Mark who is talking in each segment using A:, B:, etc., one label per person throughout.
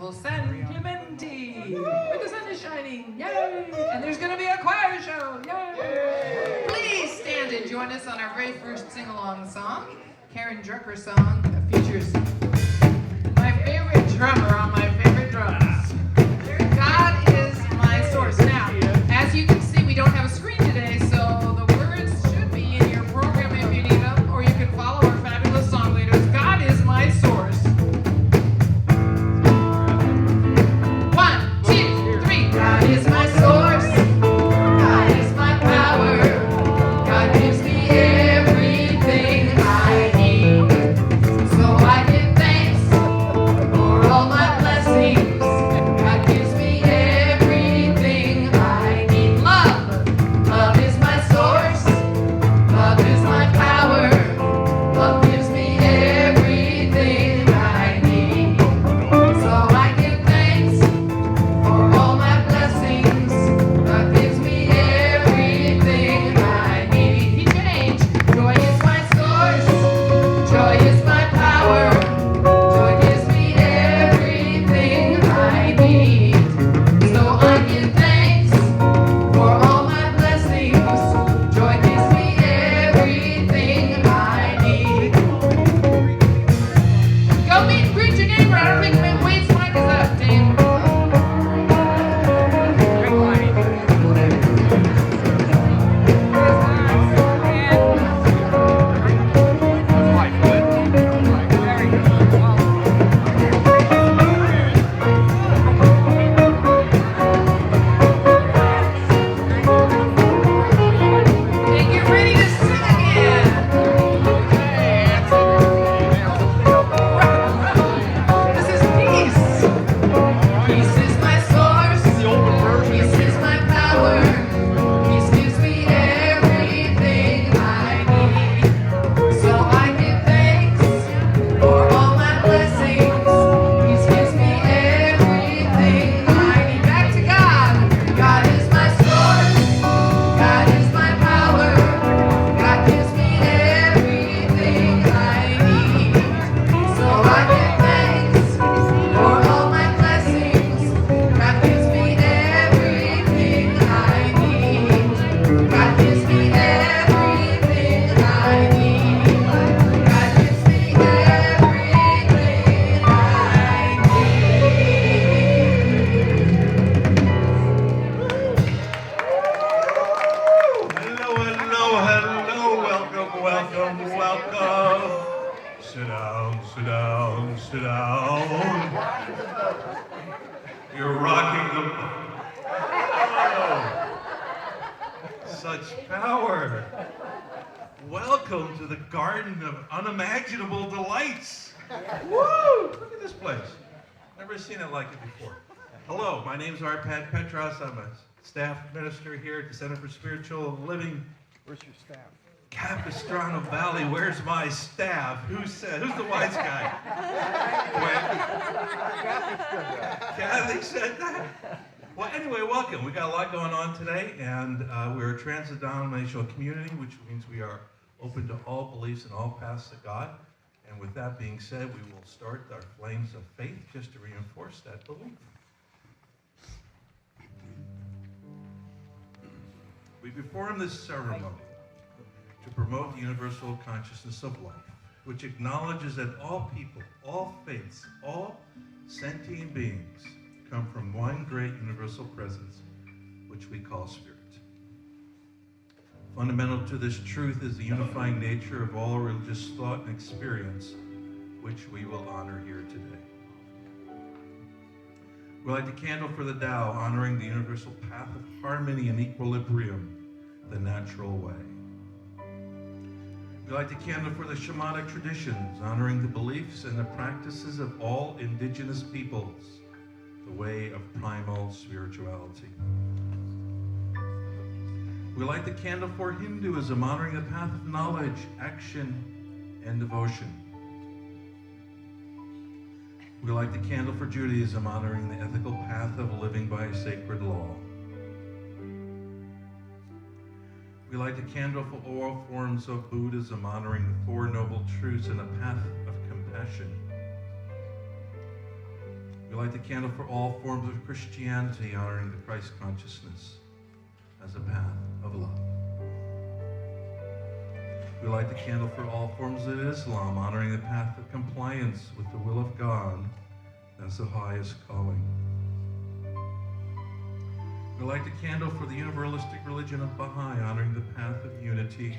A: beautiful San Clemente, where the sun is shining. Yay! And there's going to be a choir show. Yay! Please stand and join us on our very first sing-along song. Karen Drucker's song that features my favorite drummer on my favorite drums. God is my source. Now, as you can see, we don't have a screen today, so the words should be in your program if you need them, or you can follow our fabulous song leaders. God is my source. 1, 2, 3. God is my source. God is my power. God gives me everything I need. So I give thanks for all my blessings. God gives me everything I need. Love is my source. Love is my power. Love gives me everything I need. So I give thanks for all my blessings. God gives me everything I need. He changed. Joy is my source. Joy is my power. Joy gives me everything I need. So I give thanks for all my blessings. Joy gives me everything I need. Go meet and greet your neighbor. I don't think Wade's mic is up, Dave. And get ready to sing again. This is peace. Peace is my source. Peace is my power. Peace gives me everything I need. So I give thanks for all my blessings. Peace gives me everything I need. Back to God. God is my source. God is my power. God gives me everything I need. So I give thanks for all my blessings. God gives me everything I need. God gives me everything I need. God gives me everything
B: Hello. Welcome. Sit down. You're rocking the... Oh, such power. Welcome to the Garden of Unimaginable Delights. Woo! Look at this place. Never seen it like it before. Hello, my name's Arpad Petros. I'm a staff minister here at the Center for Spiritual Living.
C: Where's your staff?
B: Capistrano Valley, where's my staff? Who's the wise guy? Kathy said that. Well, anyway, welcome. We got a lot going on today, and we're a trans-denominational community, which means we are open to all beliefs and all paths to God. And with that being said, we will start our flames of faith just to reinforce that belief. We perform this ceremony to promote the universal consciousness of life, which acknowledges that all people, all faiths, all sentient beings come from one great universal presence, which we call spirit. Fundamental to this truth is the unifying nature of all religious thought and experience, which we will honor here today. We light the candle for the Tao, honoring the universal path of harmony and equilibrium, the natural way. We light the candle for the shamanic traditions, honoring the beliefs and the practices of all indigenous peoples, the way of primal spirituality. We light the candle for Hinduism, honoring the path of knowledge, action, and devotion. We light the candle for Judaism, honoring the ethical path of living by sacred law. We light the candle for all forms of Buddhism, honoring the Four Noble Truths and the path of compassion. We light the candle for all forms of Christianity, honoring the Christ consciousness as a path of love. We light the candle for all forms of Islam, honoring the path of compliance with the will of God as the highest calling. We light the candle for the universalistic religion of Baha'i, honoring the path of unity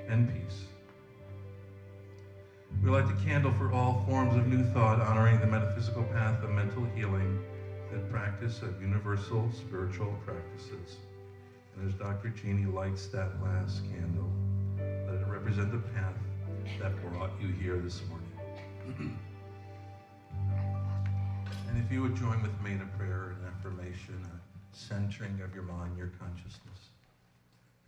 B: and peace. We light the candle for all forms of new thought, honoring the metaphysical path of mental healing, the practice of universal spiritual practices. And as Dr. Jeannie lights that last candle, let it represent the path that brought you here this morning. And if you would join with me in a prayer, an affirmation, a centering of your mind, your consciousness.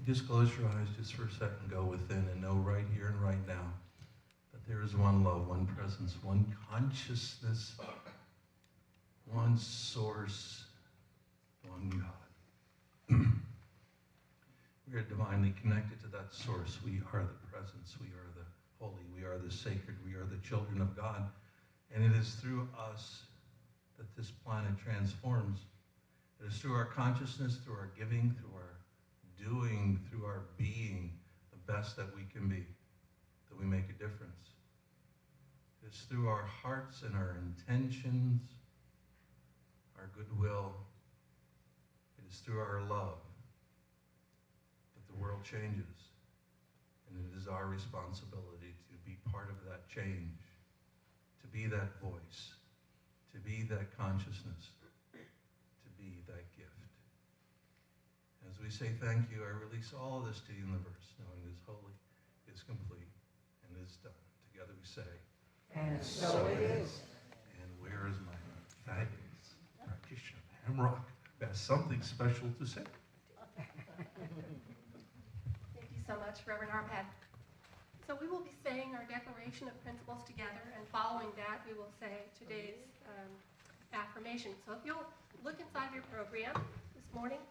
B: Just close your eyes just for a second, go within and know right here and right now that there is one love, one presence, one consciousness, one source, one God. We are divinely connected to that source. We are the presence. We are the holy. We are the sacred. We are the children of God. And it is through us that this planet transforms. It is through our consciousness, through our giving, through our doing, through our being the best that we can be, that we make a difference. It is through our hearts and our intentions, our goodwill. It is through our love that the world changes. And it is our responsibility to be part of that change, to be that voice, to be that consciousness, to be that gift. As we say thank you, I release all of this to the universe, knowing it is holy, it is complete, and it is done. Together we say,
C: and so it is.
B: And where is my fabulous practitioner, Hamrock, who has something special to say?
D: Thank you so much, Reverend Arpad. So we will be saying our declaration of principles together, and following that, we will say today's affirmation. So if you'll look inside your program this morning,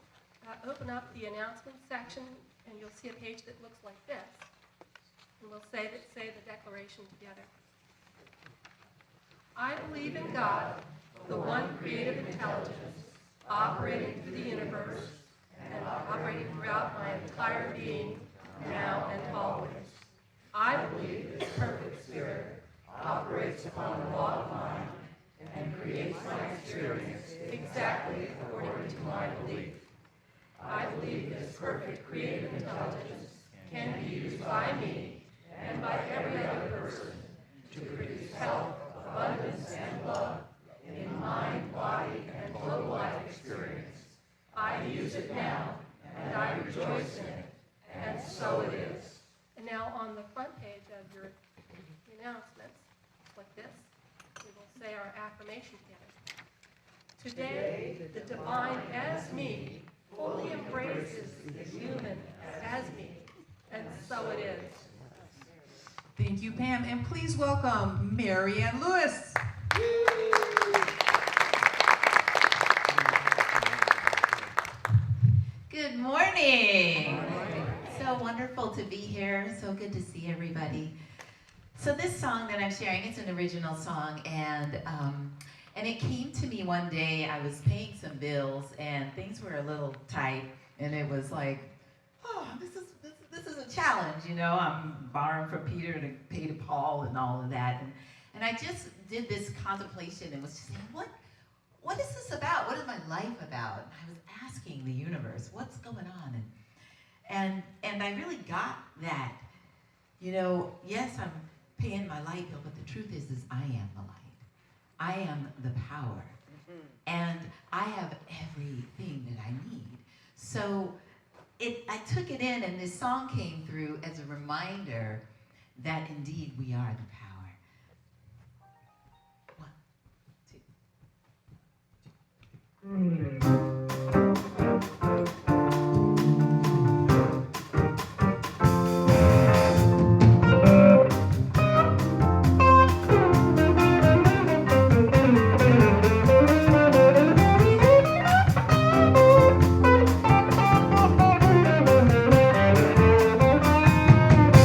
D: open up the announcements section, and you'll see a page that looks like this. And we'll say the declaration together. I believe in God, the one creative intelligence, operating through the universe and operating throughout my entire being, now and always. I believe this perfect spirit operates upon the law of mind and creates my experience exactly according to my belief. I believe this perfect creative intelligence can be used by me and by every other person to produce health, abundance, and love in mind, body, and total life experience. I use it now, and I rejoice in it, and so it is. And now on the front page of your announcements, like this, we will say our affirmation together. Today, the divine as me fully embraces the human as me, and so it is.
C: Thank you, Pam. And please welcome Mary Ann Lewis.
E: Good morning. So wonderful to be here. So good to see everybody. So this song that I'm sharing, it's an original song, and it came to me one day. I was paying some bills, and things were a little tight, and it was like, oh, this is a challenge, you know. I'm borrowing from Peter to pay to Paul and all of that, and I just did this contemplation and was just saying, what is this about? What is my life about? And I was asking the universe, what's going on? And I really got that. You know, yes, I'm paying my light bill, but the truth is I am the light. I am the power. And I have everything that I need. So I took it in, and this song came through as a reminder that indeed we are the power. 1, 2.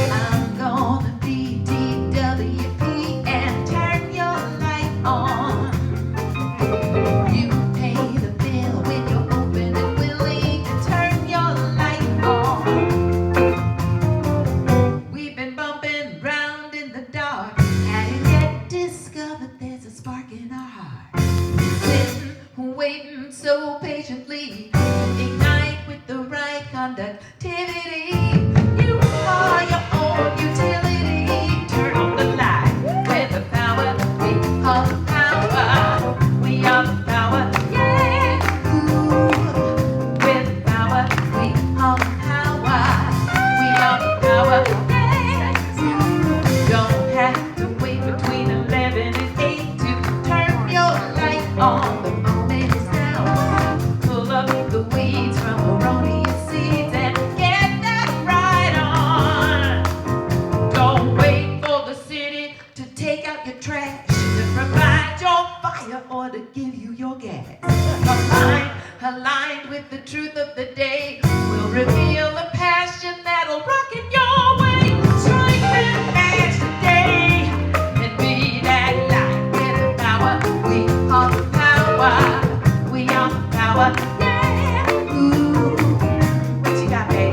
E: I'm gonna be DW your trash, to provide your fire, or to give you your gas. Aligned with the truth of the day, will reveal a passion that'll rock in your way. Strike that match today and be that light with the power. We are the power. We are the power. Yeah. Ooh. What you got, baby?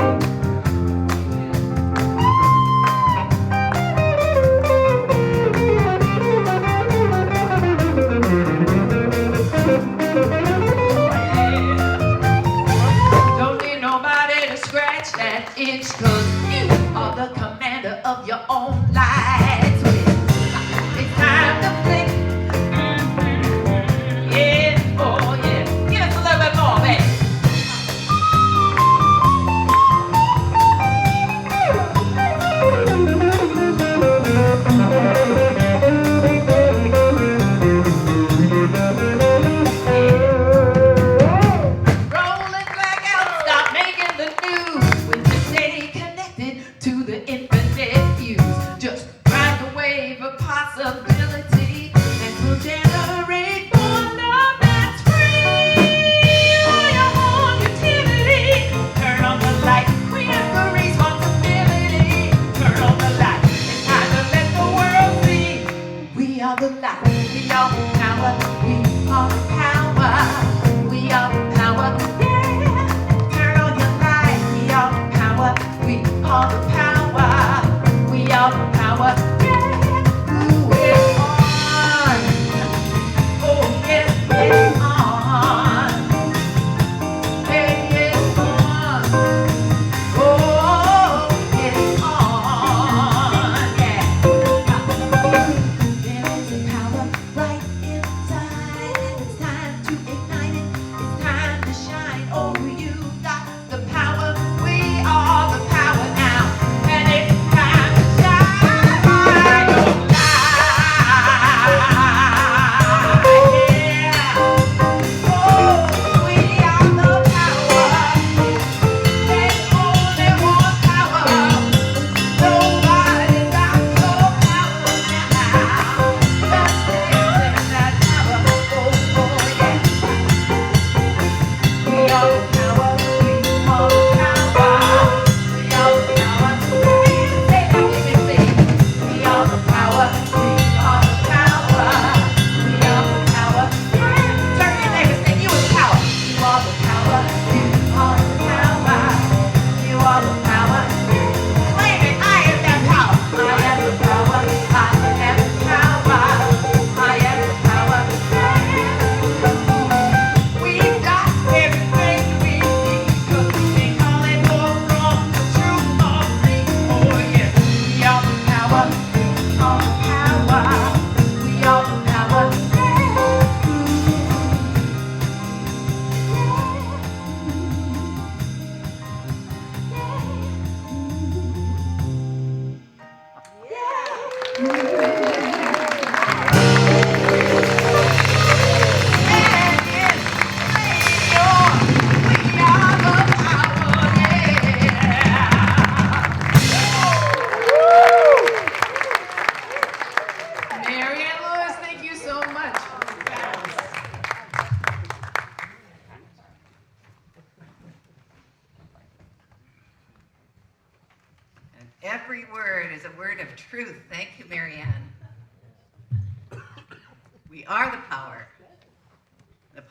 E: Don't need nobody to scratch that itch, 'cause you are the commander of your own lives. It's time to flick. Yeah, oh yeah. Give us a little bit more, baby. Rolling blackout, stop making the news. When you stay connected to the infinite fuse, just ride the wave of possibility, and we'll generate more love that's free. For your own utility, turn on the light. We have the responsibility. Turn on the light. It's time to let the world see. We are the light. We are the power. We are the power. We are the power. Yeah. Turn on your light. We are the power. We are the power. We are the power. Yeah. Ooh, it's on. Oh, yes, it's on. Hey, it's on. Oh, it's on. Yeah. There is a power right inside, and it's time to ignite it. It's time to shine. Oh, you got the power. We are the power now, and it's time to shine your light. Yeah. Oh, we are the power. There's only one power. Nobody's got your power now. Just dance in that power. Oh, oh, yeah. We are the power. We are the power. We are the power. Say that with me, please. We are the power. We are the power. We are the power. Yeah. Turn to your neighbor and say, you are the power. You are the power. You are the power. You are the power. Claim it. I am that power. I am the power. I am the power. I am the power. We've got everything we need, 'cause we ain't calling for wrong, but true or free. Oh yes, we are the power. We are the power. We are the power. Mary Ann Lewis, thank you so much.
F: And every word is a word of truth. Thank you, Marianne. We are the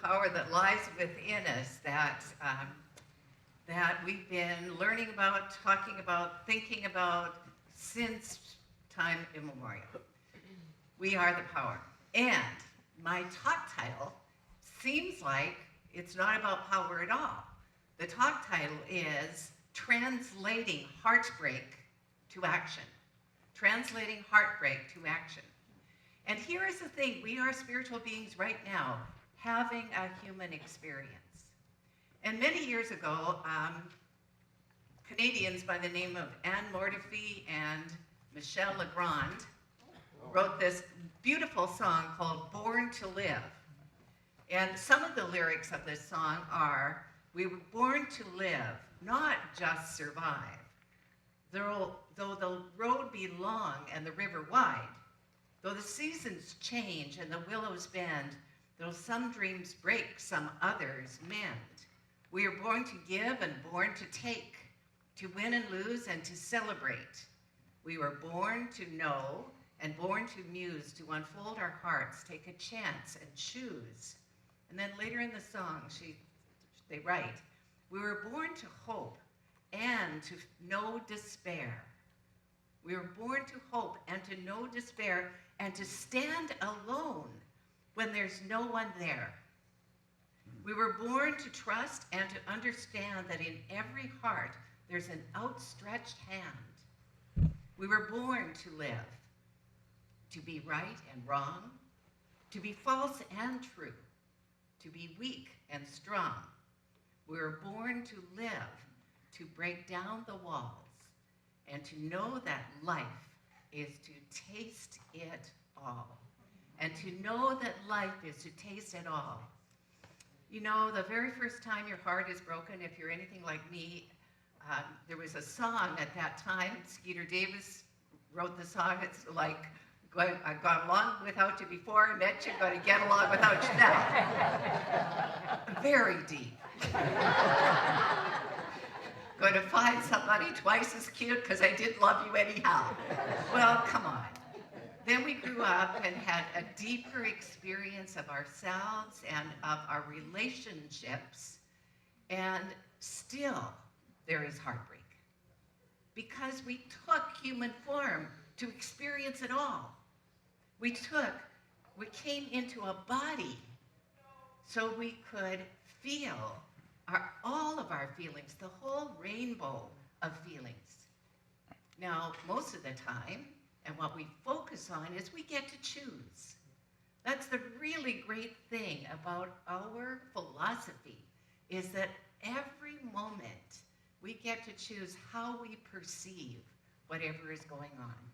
F: power that lies within us, that we've been learning about, talking about, thinking about since time immemorial. We are the power. And my talk title seems like it's not about power at all. The talk title is Translating Heartbreak to Action. Translating Heartbreak to Action. And here is the thing, we are spiritual beings right now having a human experience. And many years ago, Canadians by the name of Anne Mortifee and Michel Legrand wrote this beautiful song called Born to Live. And some of the lyrics of this song are, we were born to live, not just survive. Though the road be long and the river wide, Though the seasons change and the willows bend, though some dreams break, some others mend, we are born to give and born to take, to win and lose and to celebrate. We were born to know and born to muse, to unfold our hearts, take a chance and choose. And then later in the song, they write, we were born to hope and to know despair. We were born to hope and to know despair and to stand alone when there's no one there. We were born to trust and to understand that in every heart there's an outstretched hand. We were born to live, to be right and wrong, to be false and true, to be weak and strong. We were born to live, to break down the walls, and to know that life is to taste it all. And to know that life is to taste it all. You know, the very first time your heart is broken, if you're anything like me, there was a song at that time. Skeeter Davis wrote the song. It's like, I've gone along without you before I met you, going to get along without you now. Very deep. Going to find somebody twice as cute because I didn't love you anyhow. Well, come on. Then we grew up and had a deeper experience of ourselves and of our relationships, and still there is heartbreak. Because we took human form to experience it all. We came into a body so we could feel all of our feelings, the whole rainbow of feelings. Now, most of the time, and what we focus on is we get to choose. That's the really great thing about our philosophy, is that every moment we get to choose how we perceive whatever is going on.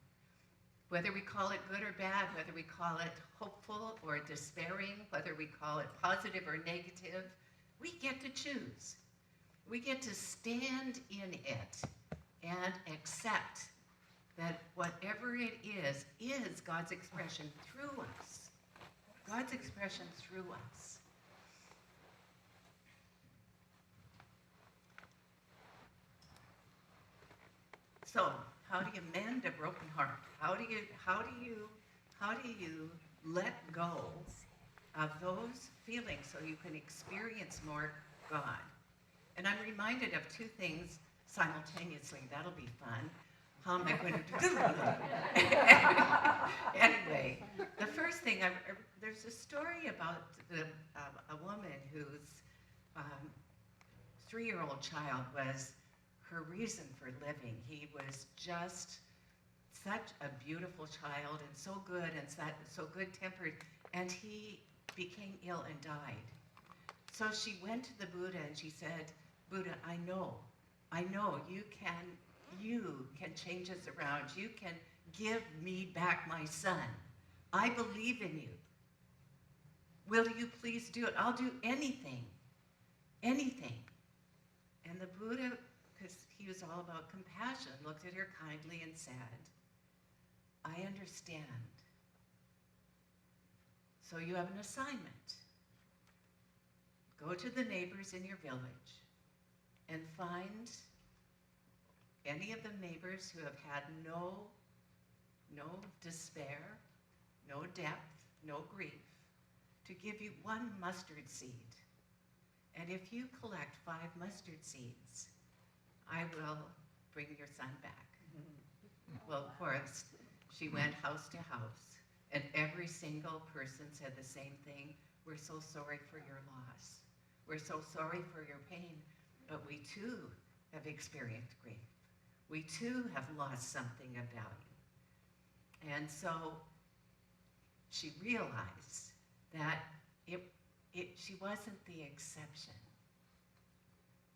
F: Whether we call it good or bad, whether we call it hopeful or despairing, whether we call it positive or negative, we get to choose. We get to stand in it and accept that whatever it is God's expression through us. God's expression through us. So, how do you mend a broken heart? How do you let go of those feelings so you can experience more God? And I'm reminded of two things simultaneously. That'll be fun. How am I going to do that? Anyway, the first thing, there's a story about a woman whose 3-year-old child was her reason for living. He was just such a beautiful child and so good and so good-tempered, and he became ill and died. So she went to the Buddha and she said, Buddha, I know you can change us around. You can give me back my son. I believe in you. Will you please do it? I'll do anything. Anything. And the Buddha, because he was all about compassion, looked at her kindly and said, I understand. So you have an assignment. Go to the neighbors in your village and find any of the neighbors who have had no despair, no depth, no grief, to give you 1 mustard seed. And if you collect 5 mustard seeds, I will bring your son back. Well, of course, she went house to house, and every single person said the same thing. We're so sorry for your loss. We're so sorry for your pain, but we too have experienced grief. We too have lost something of value. And so she realized that she wasn't the exception,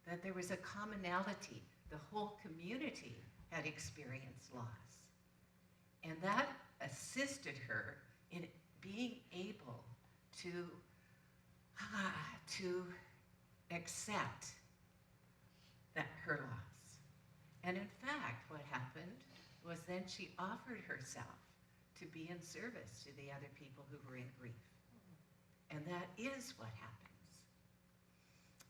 F: that there was a commonality. The whole community had experienced loss. And that assisted her in being able to accept that her loss. And in fact, what happened was then she offered herself to be in service to the other people who were in grief. And that is what happens.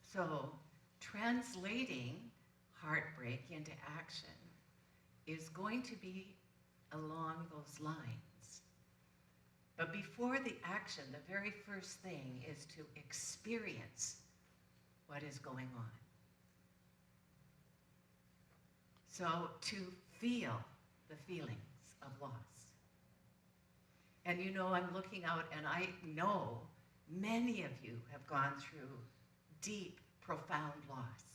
F: So translating heartbreak into action is going to be along those lines. But before the action, the very first thing is to experience what is going on. So to feel the feelings of loss. And you know, I'm looking out and I know many of you have gone through deep, profound loss.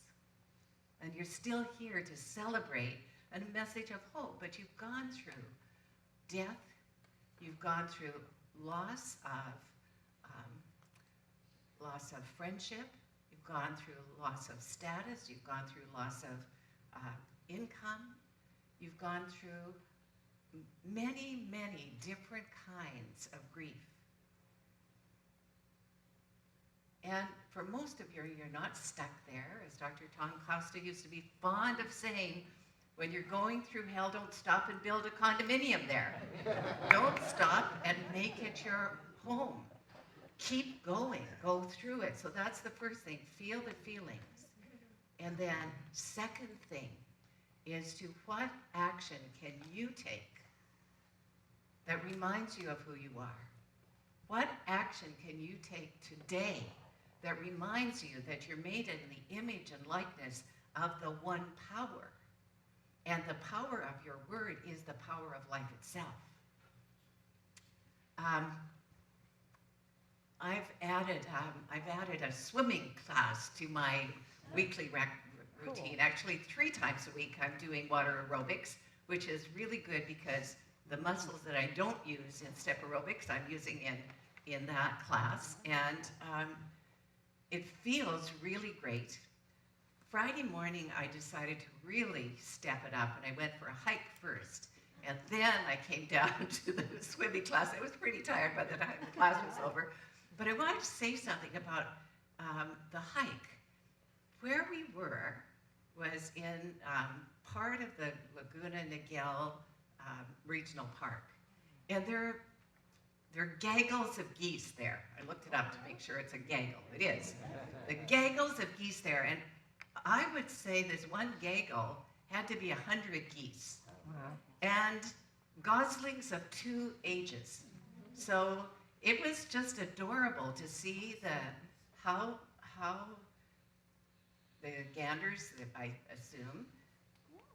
F: And you're still here to celebrate a message of hope, but you've gone through death, you've gone through loss of friendship, you've gone through loss of status, you've gone through loss of income, you've gone through many, many different kinds of grief. And for most of you, you're not stuck there. As Dr. Tom Costa used to be fond of saying, when you're going through hell, don't stop and build a condominium there. Don't stop and make it your home. Keep going, go through it. So that's the first thing, feel the feelings. And then second thing is to what action can you take that reminds you of who you are? What action can you take today that reminds you that you're made in the image and likeness of the one power? And the power of your word is the power of life itself. I've added a swimming class to my weekly routine. Actually, 3 times a week I'm doing water aerobics, which is really good because the muscles that I don't use in step aerobics, I'm using in that class. And it feels really great. Friday morning, I decided to really step it up, and I went for a hike first. And then I came down to the swimming class. I was pretty tired by the time the class was over. But I wanted to say something about the hike. Where we were was in part of the Laguna Niguel Regional Park. And there are gaggles of geese there. I looked it up to make sure it's a gaggle. It is. The gaggles of geese there. And I would say this one gaggle had to be 100 geese. And goslings of 2 ages. So it was just adorable to see how the ganders, I assume,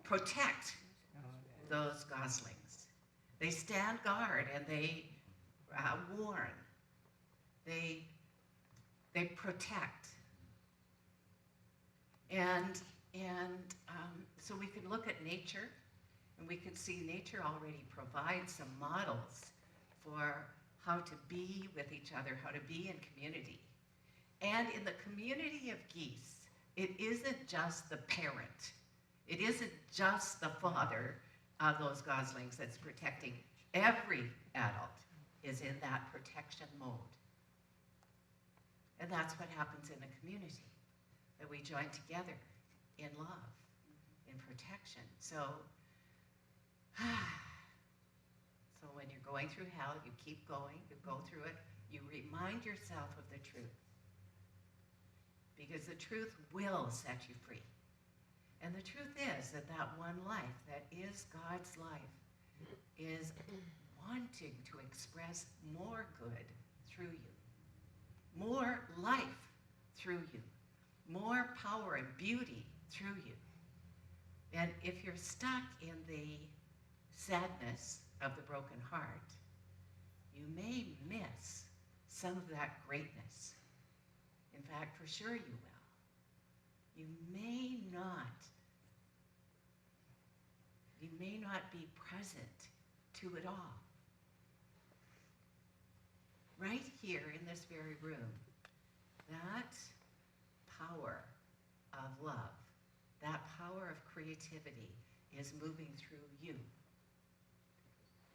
F: protect those goslings. They stand guard and they warn. They protect. And so we can look at nature, and we can see nature already provides some models for how to be with each other, how to be in community. And in the community of geese, it isn't just the parent. It isn't just the father of those goslings that's protecting. Every adult is in that protection mode. And that's what happens in a community, that we join together in love, in protection. So when you're going through hell, you keep going, you go through it, you remind yourself of the truth. Because the truth will set you free. And the truth is that one life that is God's life is wanting to express more good through you, more life through you, more power and beauty through you. And if you're stuck in the sadness of the broken heart, you may miss some of that greatness. In fact, for sure you will. You may not be present to it all. Right here in this very room, that power of love, that power of creativity is moving through you.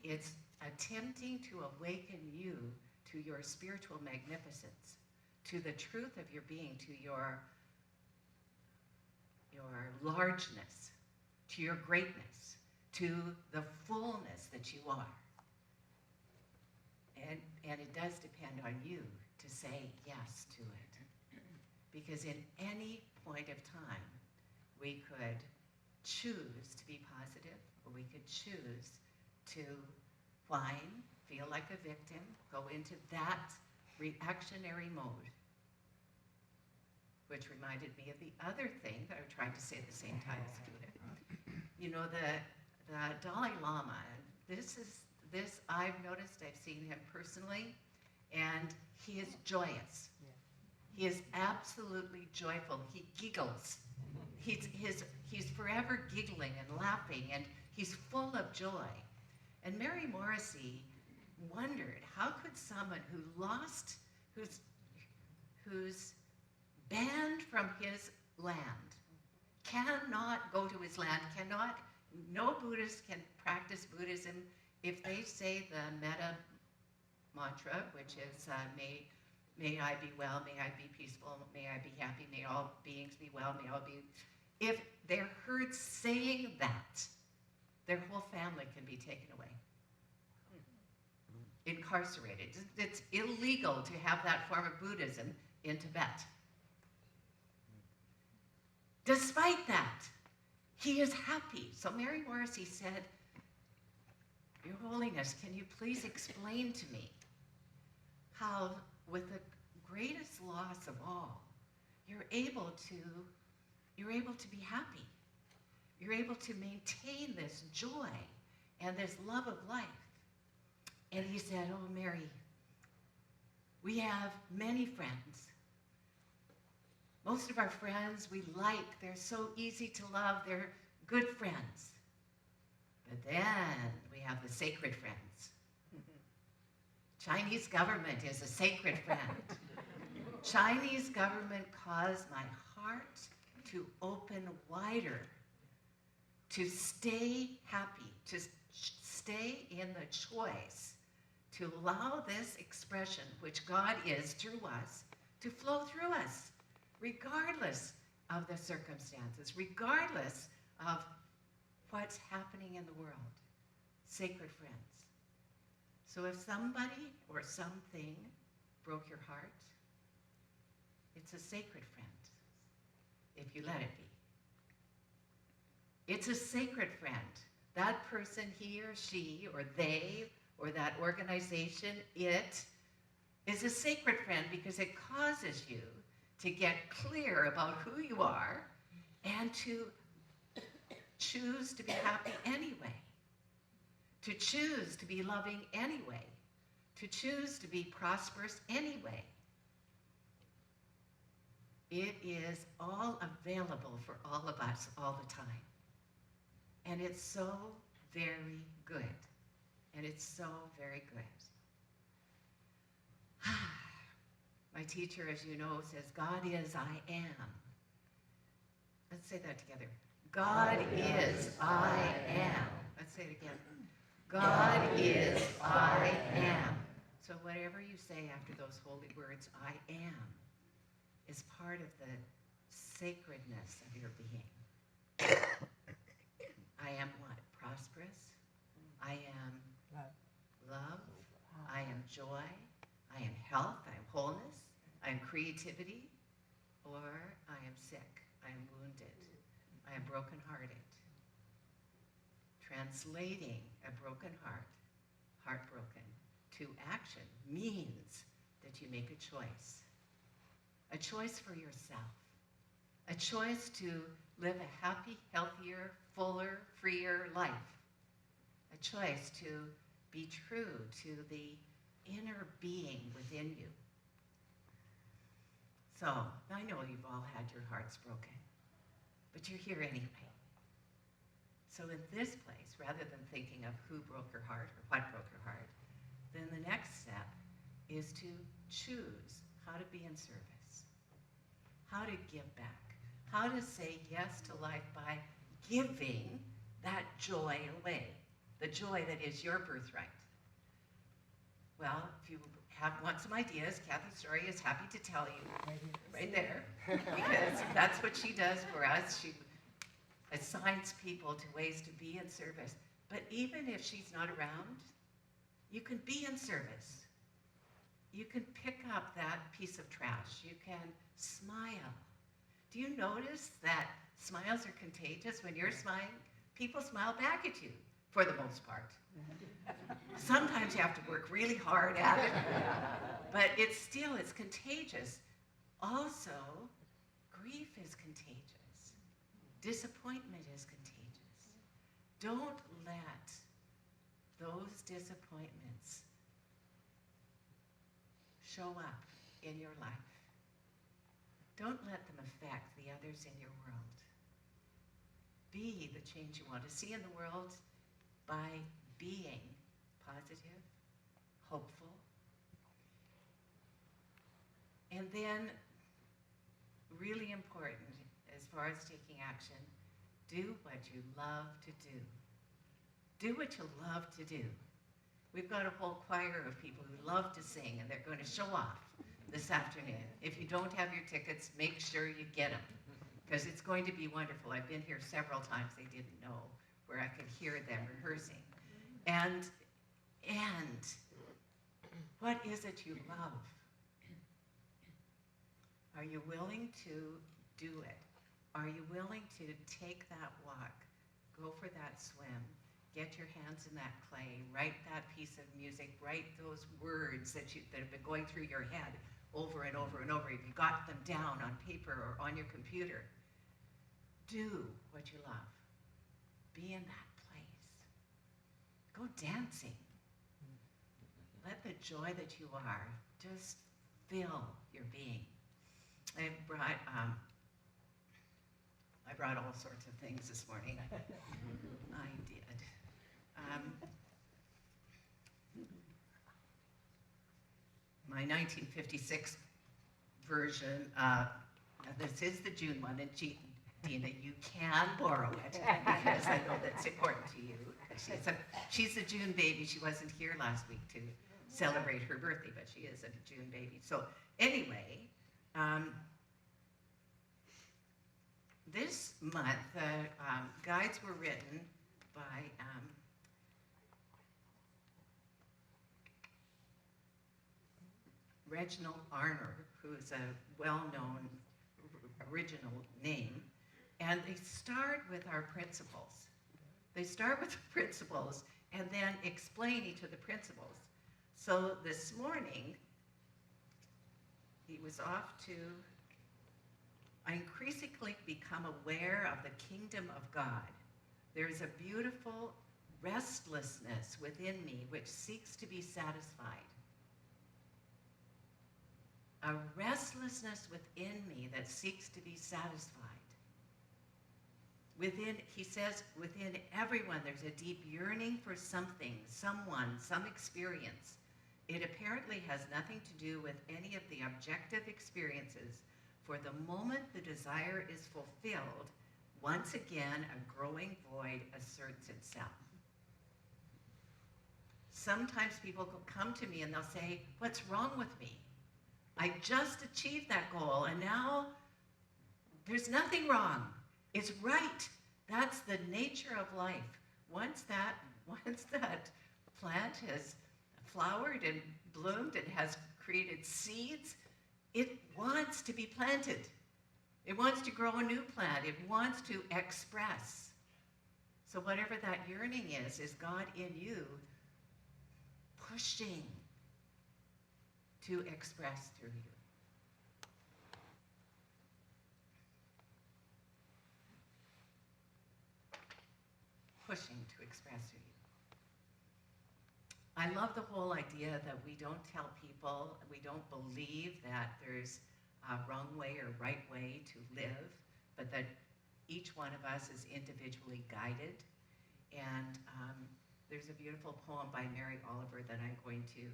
F: It's attempting to awaken you to your spiritual magnificence, to the truth of your being, to your largeness, to your greatness, to the fullness that you are. And it does depend on you to say yes to it. Because in any point of time, we could choose to be positive, or we could choose to whine, feel like a victim, go into that reactionary mode. Which reminded me of the other thing that I tried to say at the same time as Judith. You know, the Dalai Lama, this I've noticed, I've seen him personally, and he is joyous. He is absolutely joyful. He giggles. He's forever giggling and laughing, and he's full of joy. And Mary Morrissey wondered, how could someone who's banned from his land, cannot go to his land, no Buddhist can practice Buddhism if they say the metta mantra, which is may I be well, may I be peaceful, may I be happy, may all beings be well, may all be... If they're heard saying that, their whole family can be taken away. Incarcerated. It's illegal to have that form of Buddhism in Tibet. Despite that, he is happy. So Mary Morrissey said, Your Holiness, can you please explain to me how, with the greatest loss of all, you're able to be happy. You're able to maintain this joy and this love of life. And he said, oh, Mary, we have many friends. Most of our friends we like. They're so easy to love. They're good friends. But then we have the sacred friends. Chinese government is a sacred friend. Chinese government caused my heart to open wider, to stay happy, to stay in the choice, to allow this expression, which God is through us, to flow through us, regardless of the circumstances, regardless of what's happening in the world. Sacred friends. So if somebody or something broke your heart, it's a sacred friend, if you let it be. It's a sacred friend. That person, he or she, or they, or that organization, it is a sacred friend because it causes you to get clear about who you are and to choose to be happy anyway, to choose to be loving anyway, to choose to be prosperous anyway. It is all available for all of us all the time. And it's so very good. And it's so very good. My teacher, as you know, says, God is, I am. Let's say that together. God is, I am. Let's say it again. God is, I am. So whatever you say after those holy words, I am, is part of the sacredness of your being. I am what? Prosperous. I am love. I am joy. I am health. I am wholeness. I am creativity. Or I am sick. I am wounded. I am brokenhearted. Translating a broken heart, heartbroken, to action means that you make a choice. A choice for yourself. A choice to live a happy, healthier, fuller, freer life. A choice to be true to the inner being within you. So, I know you've all had your hearts broken, but you're here anyway. So in this place, rather than thinking of who broke your heart or what broke your heart, then the next step is to choose how to be in service, how to give back, how to say yes to life by giving that joy away, the joy that is your birthright. Well, if you want some ideas, Kathy Story is happy to tell you right there, because that's what she does for us. She assigns people to ways to be in service. But even if she's not around, you can be in service. You can pick up that piece of trash. You can smile. Do you notice that smiles are contagious? When you're smiling, people smile back at you, for the most part. Sometimes you have to work really hard at it, but it's contagious. Also, grief is contagious. Disappointment is contagious. Don't let those disappointments show up in your life. Don't let them affect the others in your world. Be the change you want to see in the world by being positive, hopeful, and then, really important as far as taking action, do what you love to do. Do what you love to do. We've got a whole choir of people who love to sing, and they're going to show off this afternoon. If you don't have your tickets, make sure you get them, because it's going to be wonderful. I've been here several times. They didn't know, where I could hear them rehearsing. And what is it you love? Are you willing to do it? Are you willing to take that walk, go for that swim, get your hands in that clay, write that piece of music, write those words that have been going through your head over and over and over? If you got them down on paper or on your computer, do what you love. Be in that place. Go dancing. Let the joy that you are just fill your being. I brought all sorts of things this morning. I did. My 1956 version, this is the June one, and Dina, you can borrow it, because I know that's important to you. She's a June baby. She wasn't here last week to celebrate her birthday, but she is a June baby. So anyway, this month, guides were written by Reginald Arner, who is a well-known original name, and they start with our principles. They start with the principles and then explain each of the principles. So this morning, he was off to, I increasingly become aware of the kingdom of God. There is a beautiful restlessness within me which seeks to be satisfied. A restlessness within me that seeks to be satisfied. Within, he says, within everyone there's a deep yearning for something, someone, some experience. It apparently has nothing to do with any of the objective experiences. For the moment the desire is fulfilled, once again a growing void asserts itself. Sometimes people come to me and they'll say, "What's wrong with me? I just achieved that goal and now there's nothing wrong. It's right." That's the nature of life. Once that plant has flowered and bloomed and has created seeds, it wants to be planted. It wants to grow a new plant. It wants to express. So whatever that yearning is God in you pushing to express through you. Pushing to express through you. I love the whole idea that we don't tell people, we don't believe that there's a wrong way or right way to live, but that each one of us is individually guided. And there's a beautiful poem by Mary Oliver that I'm going to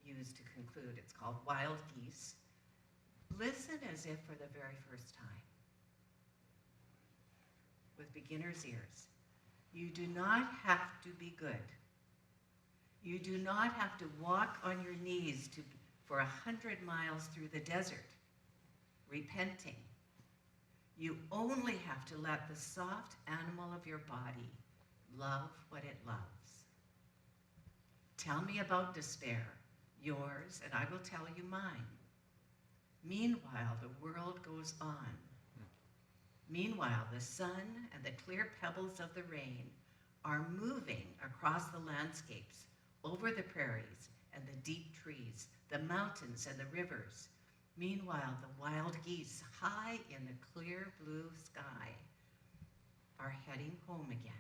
F: use to conclude. It's called Wild Geese. Listen as if for the very first time, with beginner's ears. You do not have to be good. You do not have to walk on your knees for 100 miles through the desert, repenting. You only have to let the soft animal of your body love what it loves. Tell me about despair. yours, and I will tell you mine. Meanwhile, the world goes on. Meanwhile, the sun and the clear pebbles of the rain are moving across the landscapes, over the prairies and the deep trees, the mountains and the rivers. Meanwhile, the wild geese, high in the clear blue sky, are heading home again.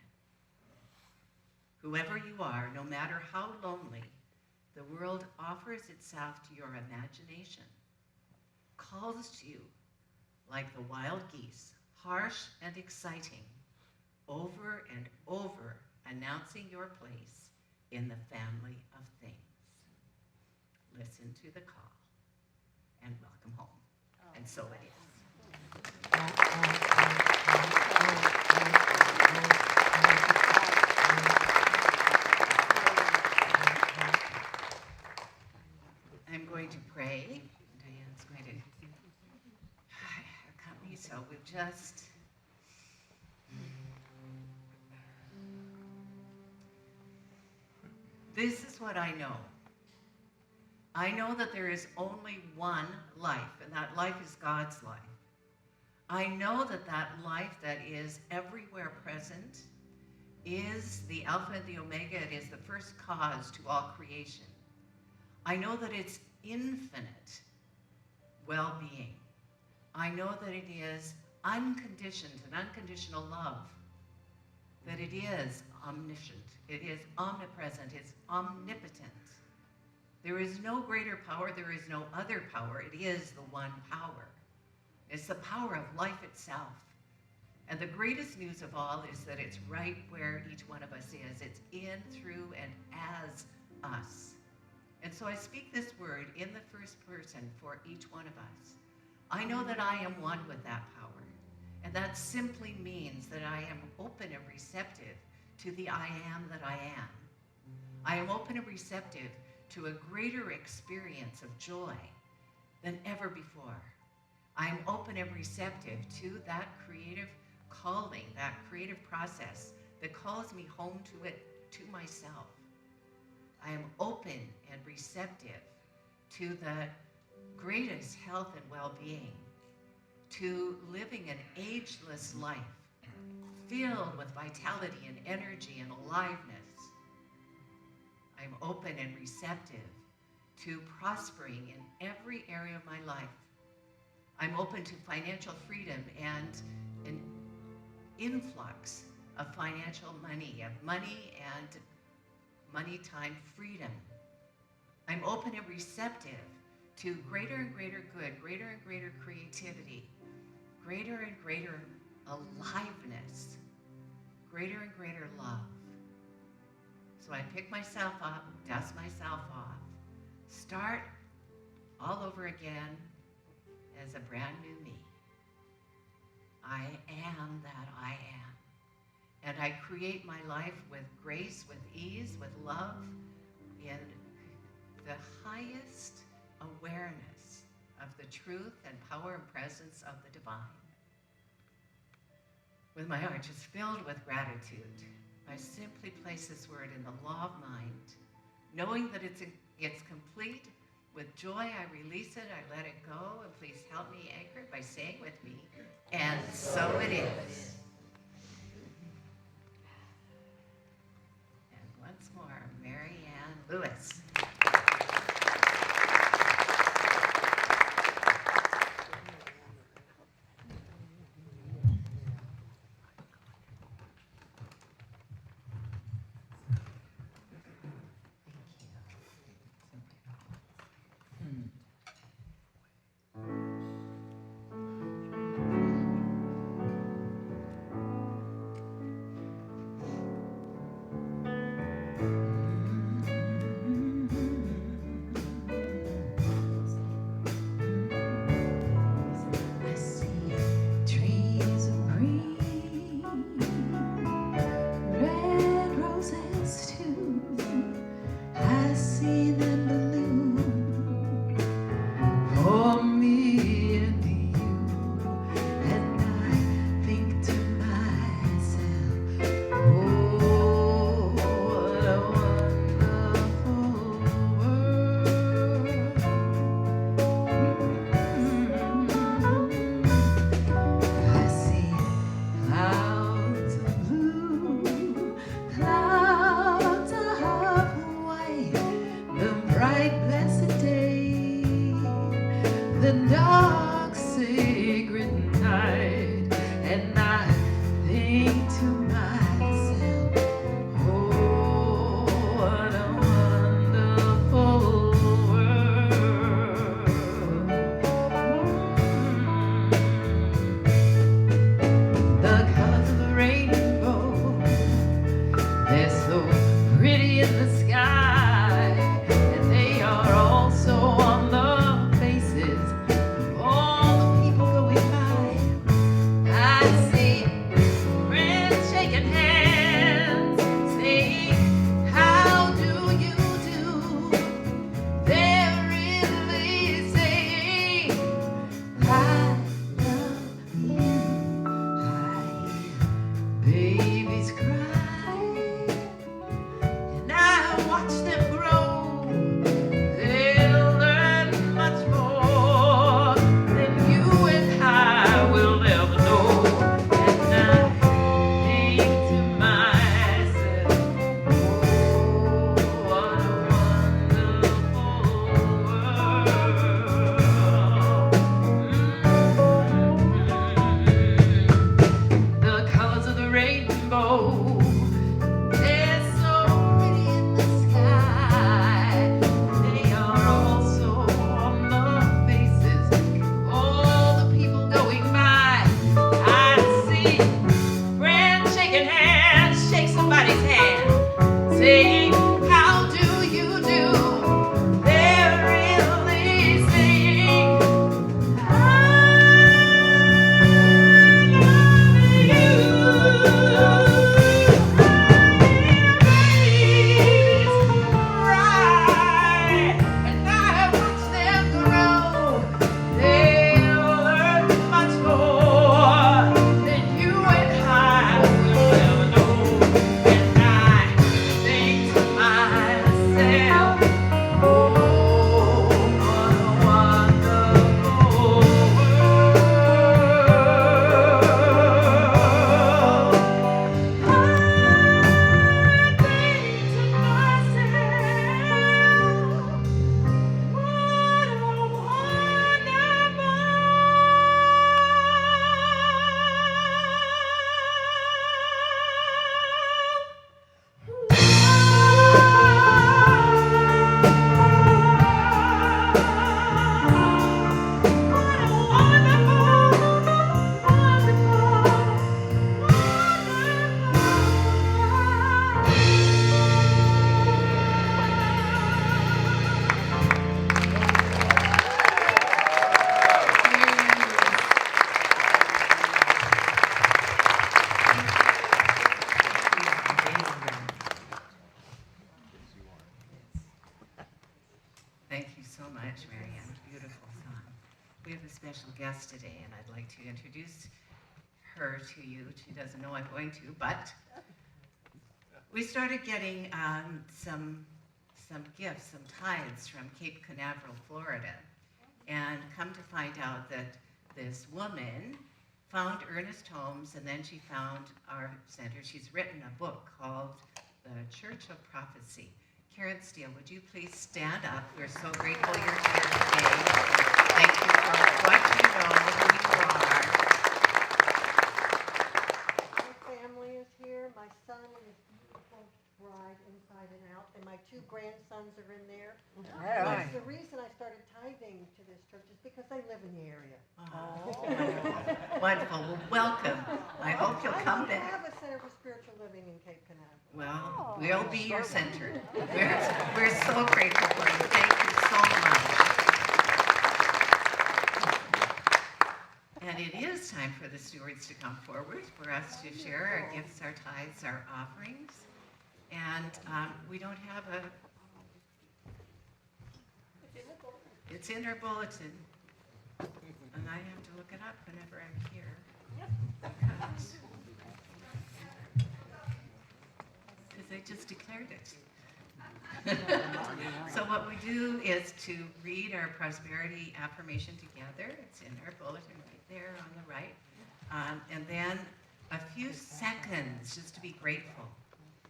F: Whoever you are, no matter how lonely, the world offers itself to your imagination, calls to you like the wild geese, harsh and exciting, over and over, announcing your place in the family of things. Listen to the call and welcome home. And so it is. I'm going to pray. Diane's going to accompany, so we've just... This is what I know. I know that there is only one life, and that life is God's life. I know that that life that is everywhere present is the Alpha and the Omega. It is the first cause to all creation. I know that it's infinite well-being. I know that it is unconditioned and unconditional love, that it is omniscient, it is omnipresent, it's omnipotent. There is no greater power, there is no other power, it is the one power. It's the power of life itself. And the greatest news of all is that it's right where each one of us is. It's in, through, and as us. And so I speak this word in the first person for each one of us. I know that I am one with that power. And that simply means that I am open and receptive to the I am that I am. I am open and receptive to a greater experience of joy than ever before. I am open and receptive to that creative calling, that creative process that calls me home to it, to myself. I am open and receptive to the greatest health and well-being, to living an ageless life filled with vitality and energy and aliveness. I'm open and receptive to prospering in every area of my life. I'm open to financial freedom and an influx of financial money, and money time freedom. I'm open and receptive to greater and greater good, greater and greater creativity, greater and greater aliveness, greater and greater love. So I pick myself up, dust myself off, start all over again as a brand new me. I am that I am. And I create my life with grace, with ease, with love, in the highest awareness of the truth and power and presence of the divine. With my heart just filled with gratitude, I simply place this word in the law of mind, knowing that it's complete. With joy, I release it, I let it go, and please help me anchor it by saying with me, and so it is. And once more, Mary Ann Lewis.
C: the dark, sacred night, and I think to myself, oh, what a wonderful world. The colors of the rainbow, they're so pretty in the sky, and they are also on the faces of all the people going by. I see friends shaking hands, saying, how do you do? They're really saying, I love you. I hear babies cry, and I watch them grow. They'll learn much more than you and I will ever know. And I think to myself, oh, what a wonderful world. The colors of the rainbow, they're so pretty in the sky. They are also on the faces of all the people going by. I see friends shaking hands, shake somebody's hand, saying, how do you do? They're really saying,
F: Thank you so much, Marianne. Beautiful song. We have a special guest today, and I'd like to introduce her to you. She doesn't know I'm going to, but we started getting some gifts, some tithes from Cape Canaveral, Florida, and come to find out that this woman found Ernest Holmes, and then she found our center. She's written a book called The Church of Prophecy. Karen Steele, would you please stand up? We're so grateful you're here today. Thank you for what you know, who you are.
G: My family is here. My son and his beautiful bride inside and out, and my two grandsons are in there. That's the reason I started tithing to this church is because they live in the area.
F: Oh, wonderful. Well, welcome. I hope you'll come
G: I
F: back.
G: have a center for spiritual living in Cape Canaveral.
F: Well, we'll be your center. We're so grateful for you. Thank you so much. And it is time for the stewards to come forward for us to share our gifts, our tithes, our offerings. And we don't have a... It's in our bulletin. And I have to look it up whenever I'm here. Because I just declared it. So what we do is to read our prosperity affirmation together. It's in our bulletin right there on the right. And then a few seconds just to be grateful.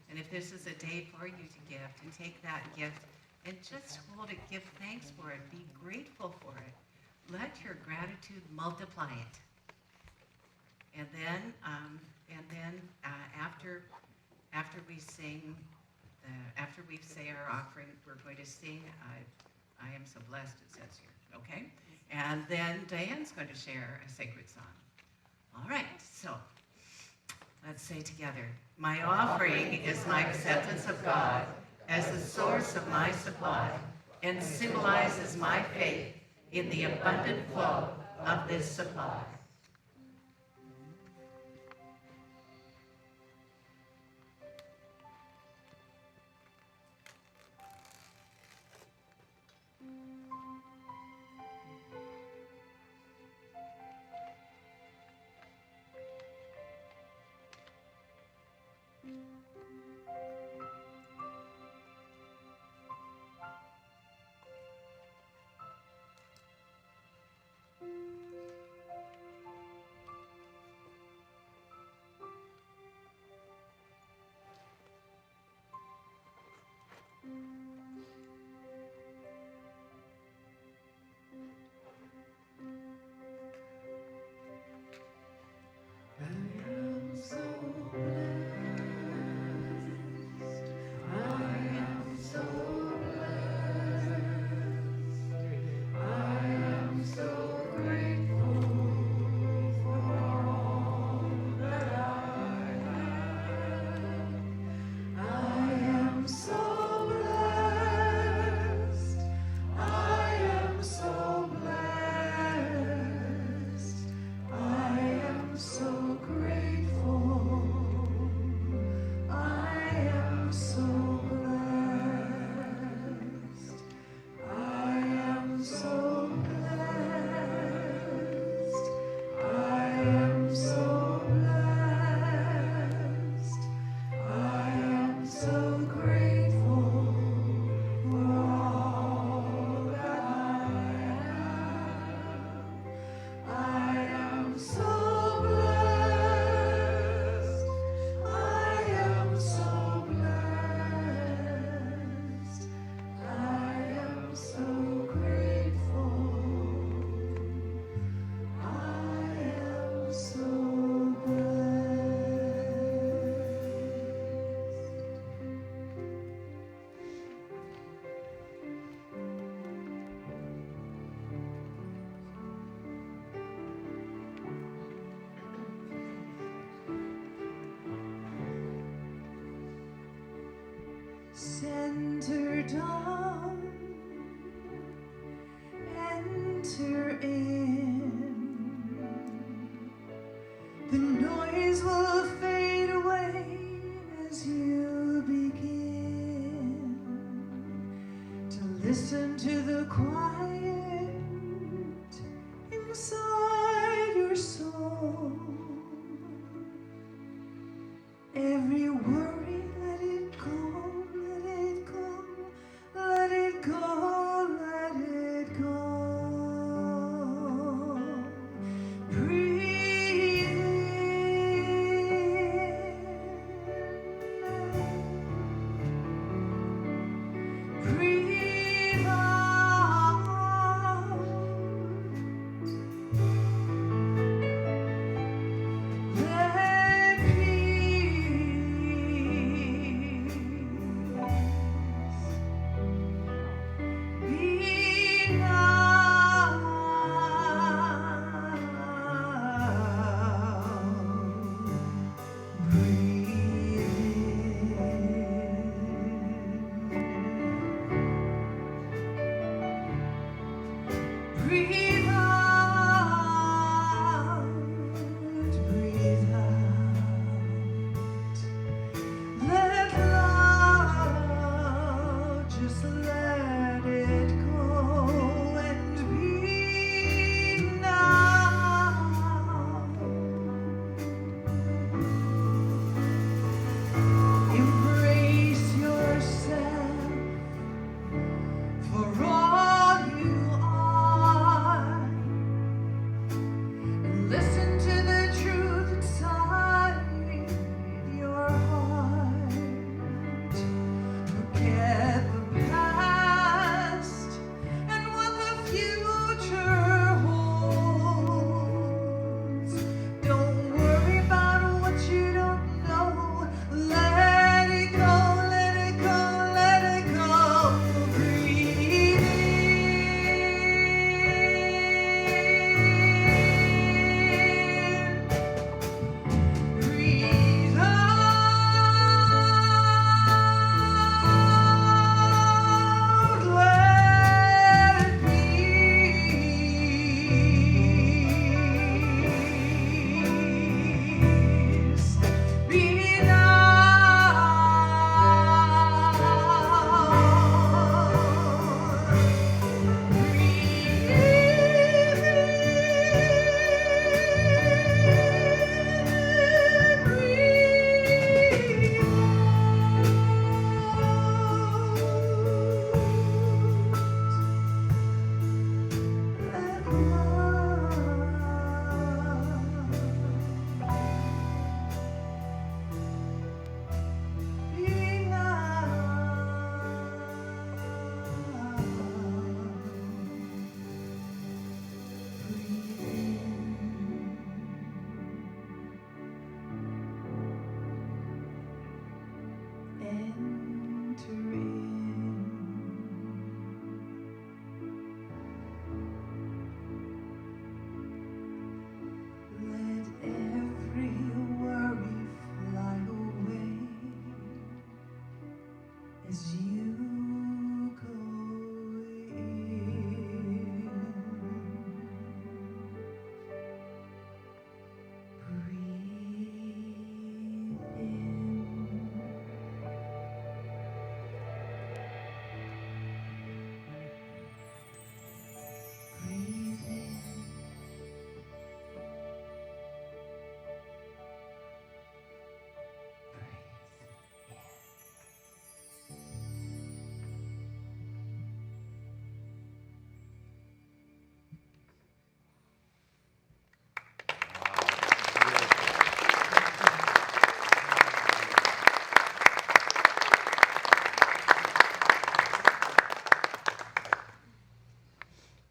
F: And if this is a day for you to gift, and take that gift and just hold it, give thanks for it, be grateful for it. let your gratitude multiply it. And then after we sing, after we say our offering, we're going to sing I Am So Blessed, it says here, okay? And then Diane's going to share a sacred song. All right, so let's say together, my offering is my acceptance of God as the source of my supply and symbolizes my faith in the abundant flow of this supply.
C: Center down, enter in. The noise will fade away as you begin to listen to the quiet inside your soul. Every worry, let it go. Let it go, let it go. Breathe in. Breathe out. Let peace be now. Breathe in. Breathe out. Breathe out. Let love just let it go and be now. Embrace yourself for all you are.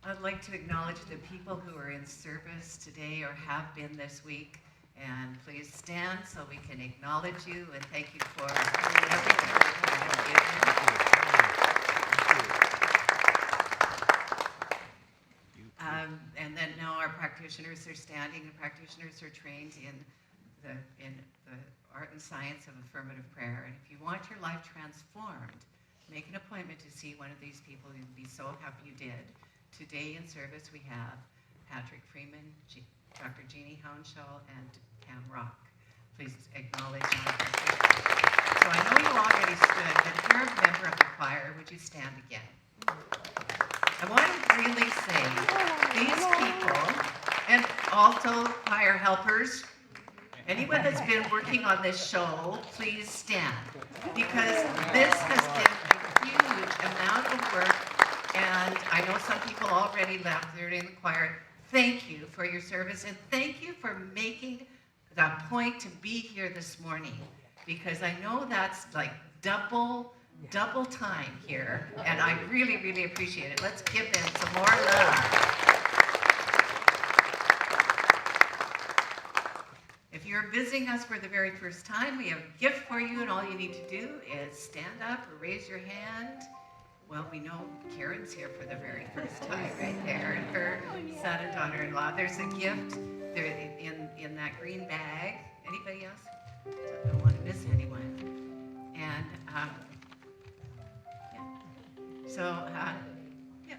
F: I'd like to acknowledge the people who are in service today or have been this week. And please stand so we can acknowledge you and thank you for everything that you have given. And then now our practitioners are standing. The practitioners are trained in the art and science of affirmative prayer. And if you want your life transformed, make an appointment to see one of these people. You'd be so happy you did. Today in service we have Patrick Freeman, Dr. Jeannie Hounshall, and Pam Rock. Please acknowledge my practitioners. So I know you already stood, but if you're a member of the choir, would you stand again? I want to really say these people, and also choir helpers, anyone that's been working on this show, please stand. Because this has been a huge amount of work, and I know some people already left, they're in the choir. Thank you for your service, and thank you for making the point to be here this morning, because I know that's like double time here, and I really, really appreciate it. Let's give them some more love. If you're visiting us for the very first time, we have a gift for you, and all you need to do is stand up or raise your hand. Well, we know Karen's here for the very first time right there, and her son and daughter-in-law. There's a gift there in that green bag. Anybody else? Don't want to miss anyone. And yeah.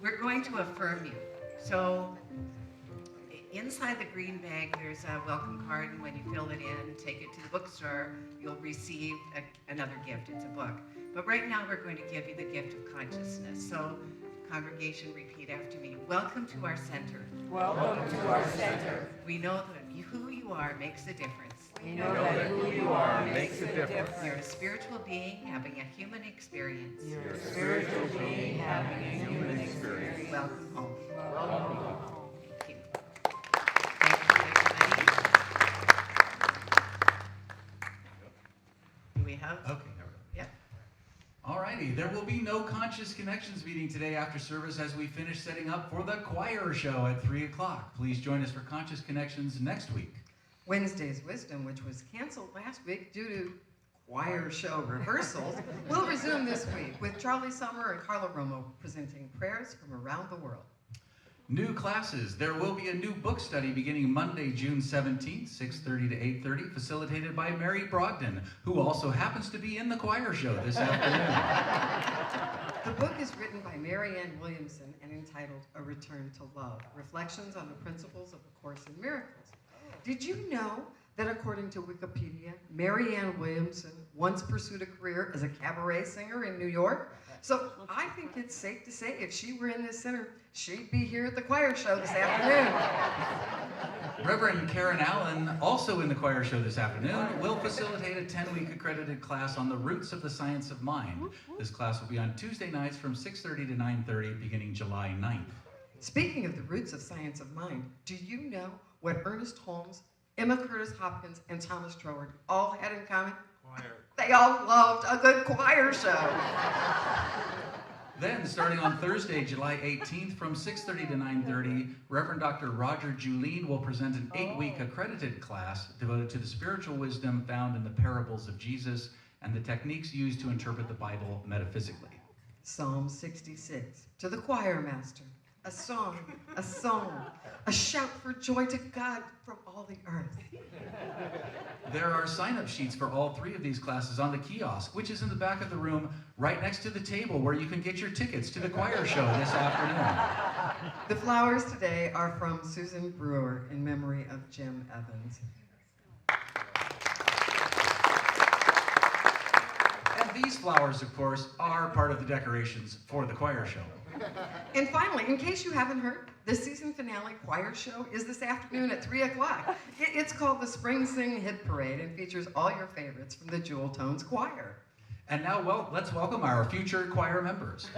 F: We're going to affirm you. So inside the green bag, there's a welcome card, and when you fill it in, take it to the bookstore, you'll receive another gift. It's a book. But right now, we're going to give you the gift of consciousness. So, congregation, repeat after me. Welcome to our center.
H: Welcome to our center.
F: We know that who you are makes a difference.
H: We know that who you are makes a difference.
F: You're a spiritual being having a human experience.
H: You're a spiritual being having a human experience.
F: Welcome home.
H: Welcome home.
F: Thank you. Thank you, everybody. Do we have?
I: Okay.
F: Yep.
I: Alrighty, there will be no Conscious Connections meeting today after service as we finish setting up for the choir show at 3 o'clock. Please join us for Conscious Connections next week.
J: Wednesday's Wisdom, which was canceled last week due to choir show reversals, will resume this week with Charlie Summer and Carla Romo presenting prayers from around the world.
I: New classes. There will be a new book study beginning Monday, June 17th, 6:30 to 8:30, facilitated by Mary Brogdon, who also happens to be in the choir show this afternoon.
J: The book is written by Mary Ann Williamson and entitled A Return to Love, Reflections on the Principles of A Course in Miracles. Did you know that according to Wikipedia, Mary Ann Williamson once pursued a career as a cabaret singer in New York? So I think it's safe to say if she were in this center, she'd be here at the choir show this afternoon.
I: Reverend Karen Allen, also in the choir show this afternoon, will facilitate a 10-week accredited class on the roots of the science of mind. This class will be on Tuesday nights from 6:30 to 9:30, beginning July 9th.
J: Speaking of the roots of science of mind, do you know what Ernest Holmes, Emma Curtis Hopkins, and Thomas Troward all had in common?
B: Choir.
J: They all loved a good choir show.
I: Then, starting on Thursday, July 18th, from 6:30 to 9:30, Reverend Dr. Roger Julien will present an 8-week accredited class devoted to the spiritual wisdom found in the parables of Jesus and the techniques used to interpret the Bible metaphysically.
J: Psalm 66, to the choir master, a song, a shout for joy to God from all the earth.
I: There are sign-up sheets for all 3 of these classes on the kiosk, which is in the back of the room, right next to the table where you can get your tickets to the choir show this afternoon.
J: The flowers today are from Susan Brewer in memory of Jim Evans.
I: And these flowers, of course, are part of the decorations for the choir show.
J: And finally, in case you haven't heard, the season finale choir show is this afternoon at 3 o'clock. It's called the Spring Sing Hit Parade and features all your favorites from the Jewel Tones Choir.
I: And now, let's welcome our future choir members.